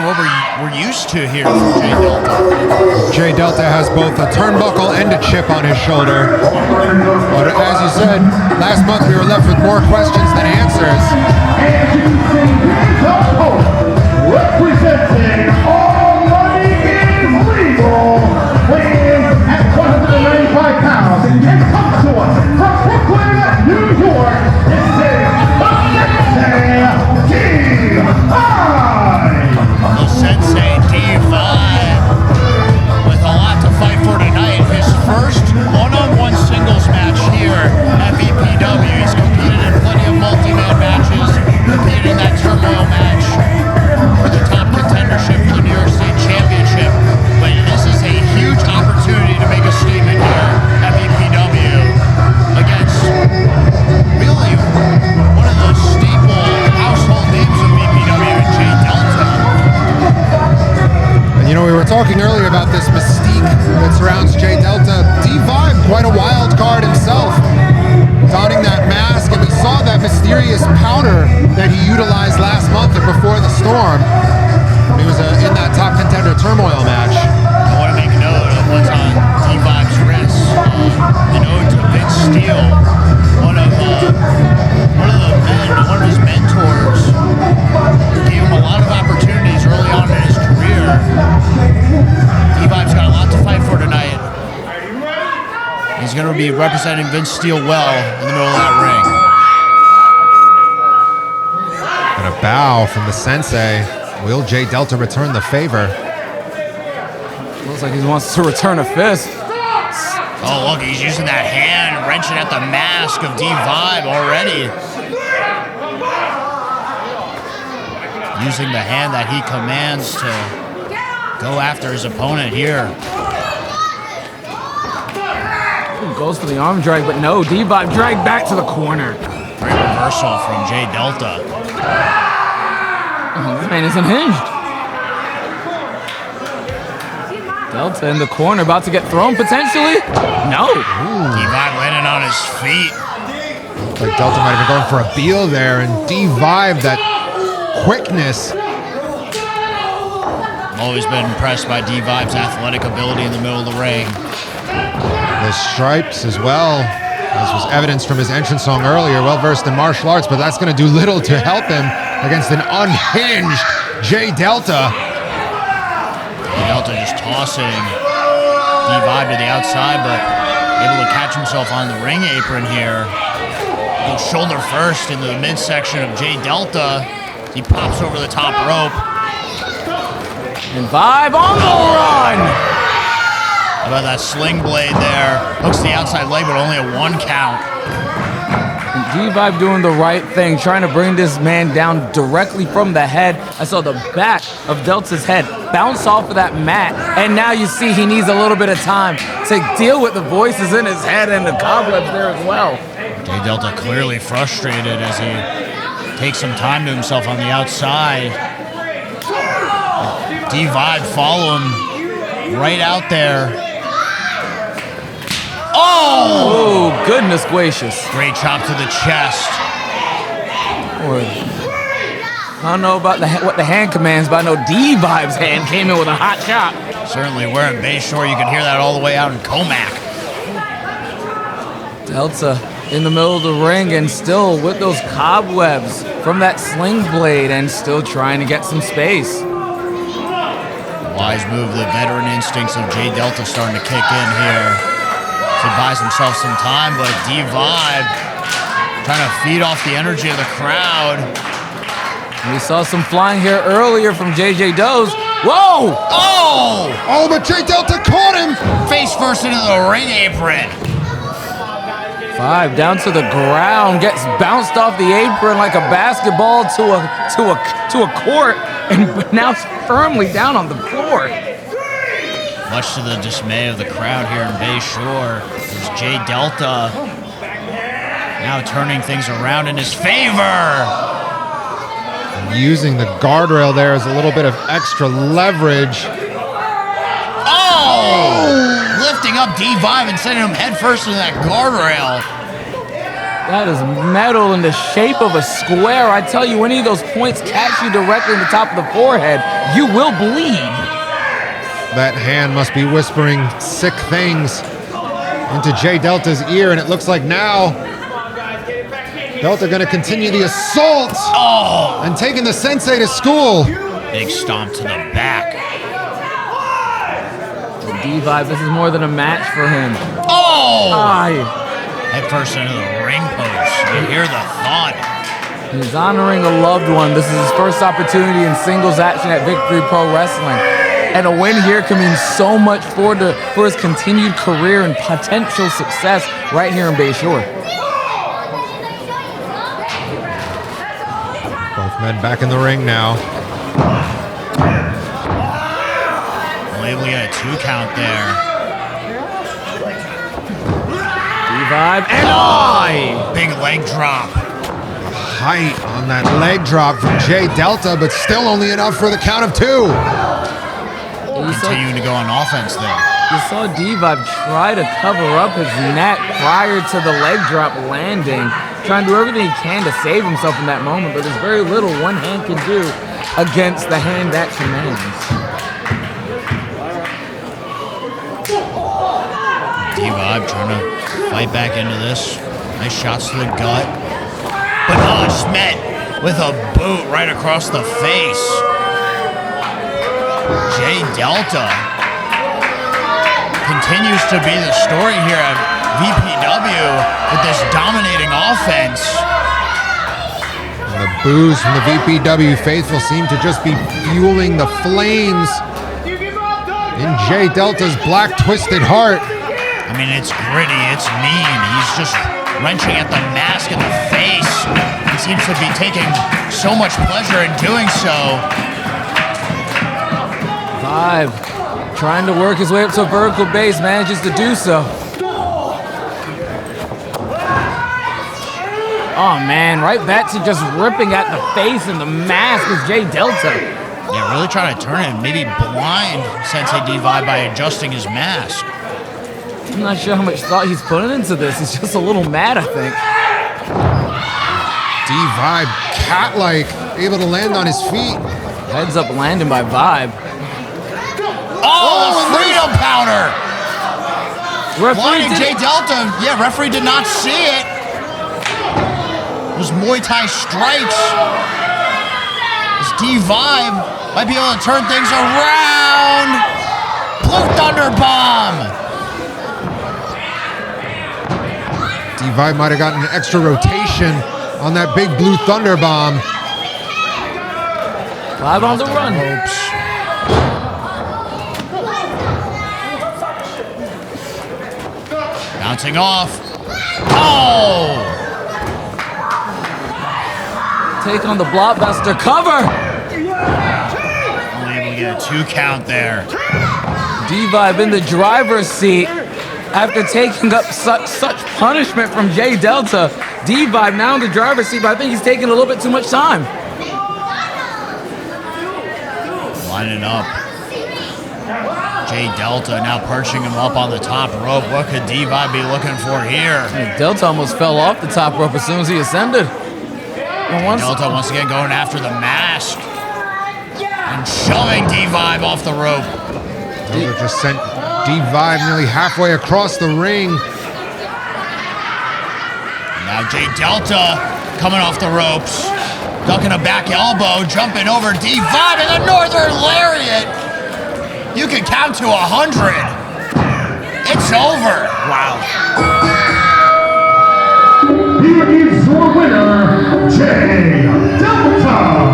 what we're used to here from Jay Delta. Jay Delta has both a turnbuckle and a chip on his shoulder. But as you said, last month we were left with more questions than answers. Representing All Money is Legal, weighing at 195 pounds, and comes to us from Brooklyn, New York. This is The Sensei D5 with a lot to fight for tonight. His first one-on-one singles match here at VPW. He's competed in plenty of multi-man matches, competed in that turmoil match for the top contendership for the New York State Championship. But this is a huge opportunity to make a statement here at VPW against really one of the staple household names of VPW, Jay Delta. And you know, we were talking earlier about this mystique that surrounds Jay Delta. D5, quite a wild card himself, donning that mask, and we saw that mysterious powder that he utilized last month and before the storm. He was in that top contender turmoil match. I want to make note of what's on D5's wrist. An ode to Vince Steele, one of his mentors, gave him a lot of opportunities early on in his career. D5's got a lot to fight for tonight. He's going to be representing Vince Steele well in the middle of that ring. And a bow from the sensei. Will Jay Delta return the favor? Looks like he wants to return a fist. Oh, look, he's using that hand, wrenching at the mask of D5 already. Using the hand that he commands to go after his opponent here. Goes for the arm drag, but no, D5 dragged back to the corner. Great reversal from Jay Delta. Oh, this man is unhinged. Delta in the corner, about to get thrown potentially. No. D5 landing on his feet. Looks like Delta might have been going for a Beal there, and D5, that quickness. Always been impressed by D5's athletic ability in the middle of the ring. The stripes as well, as was evidenced from his entrance song earlier, well versed in martial arts, but that's going to do little to help him against an unhinged Jay Delta. Delta just tossing D5 to the outside, but able to catch himself on the ring apron here. Goes shoulder first into the midsection of Jay Delta. He pops over the top rope. And 5 on the run. How about that sling blade there? Hooks the outside leg, but only a 1 count. And D5 doing the right thing, trying to bring this man down directly from the head. I saw the back of Delta's head bounce off of that mat, and now you see he needs a little bit of time to deal with the voices in his head and the cobwebs there as well. Jay Delta clearly frustrated as he takes some time to himself on the outside. D5 follow him right out there. Oh, goodness gracious. Great chop to the chest. I don't know about what the hand commands, but I know D5's hand came in with a hot chop. Certainly, we're in Bayshore. You can hear that all the way out in Comac. Delta in the middle of the ring and still with those cobwebs from that sling blade and still trying to get some space. Wise move, the veteran instincts of Jay Delta starting to kick in here. To buys himself some time, but D5 trying to feed off the energy of the crowd. We saw some flying here earlier from JJ Does. Whoa! Oh! Oh, but Jay Delta caught him! Face first into the ring apron. 5 down to the ground, gets bounced off the apron like a basketball to a court, and now firmly down on the floor. Much to the dismay of the crowd here in Bayshore, is Jay Delta now turning things around in his favor. Using the guardrail there as a little bit of extra leverage. Oh! Lifting up D5 and sending him headfirst into that guardrail. That is metal in the shape of a square. I tell you, any of those points catch you directly in the top of the forehead, you will bleed. That hand must be whispering sick things into Jay Delta's ear, and it looks like now Delta gonna continue the assault and taking the sensei to school. Big stomp to the back. D-Vibe, this is more than a match for him. Head first into the ring post. You hear the thud. He's honoring a loved one. This is his first opportunity in singles action at Victory Pro Wrestling. And a win here can mean so much for his continued career and potential success right here in Bayshore. Both men back in the ring now. We got a 2 count there. D-Vibe and big leg drop. Height on that leg drop from Jay Delta, but still only enough for the count of 2. Continuing to go on offense there. You saw D-Vibe try to cover up his neck prior to the leg drop landing, trying to do everything he can to save himself in that moment, but there's very little one hand can do against the hand that commands. D-Vibe trying to fight back into this. Nice shots to the gut. But it's met with a boot right across the face. Jay Delta continues to be the story here at VPW with this dominating offense. And the boos from the VPW faithful seem to just be fueling the flames in Jay Delta's black twisted heart. I mean, it's gritty, it's mean. He's just wrenching at the mask in the face. He seems to be taking so much pleasure in doing so. Vibe, trying to work his way up to a vertical base, manages to do so. Oh man, right back to just ripping at the face and the mask is Jay Delta. Yeah, really trying to turn him, maybe blind Sensei D-Vibe by adjusting his mask. I'm not sure how much thought he's putting into this. He's just a little mad, I think. D-Vibe, cat-like, able to land on his feet. Heads up landing by Vibe. Freedom powder! Referee Blinding Jay Delta. Yeah, referee did not see it. Those Muay Thai strikes. This D-Vibe might be able to turn things around. Blue Thunder Bomb. D-Vibe might have gotten an extra rotation on that big blue thunder bomb. Vibe on the run. Bouncing off. Take on the blockbuster cover. Only able to get a 2 count there. D-Vibe in the driver's seat after taking up such punishment from Jay Delta. D-Vibe now in the driver's seat, but I think he's taking a little bit too much time. Lining up. Jay Delta now perching him up on the top rope. What could D-Vibe be looking for here? Delta almost fell off the top rope as soon as he ascended. Delta once again going after the mask and shoving D-Vibe off the rope. Delta just sent D-Vibe nearly halfway across the ring. Now Jay Delta coming off the ropes, ducking a back elbow, jumping over D-Vibe in the Northern Lariat. You can count to 100. It's over. Wow. Here is your winner, Jay Delta.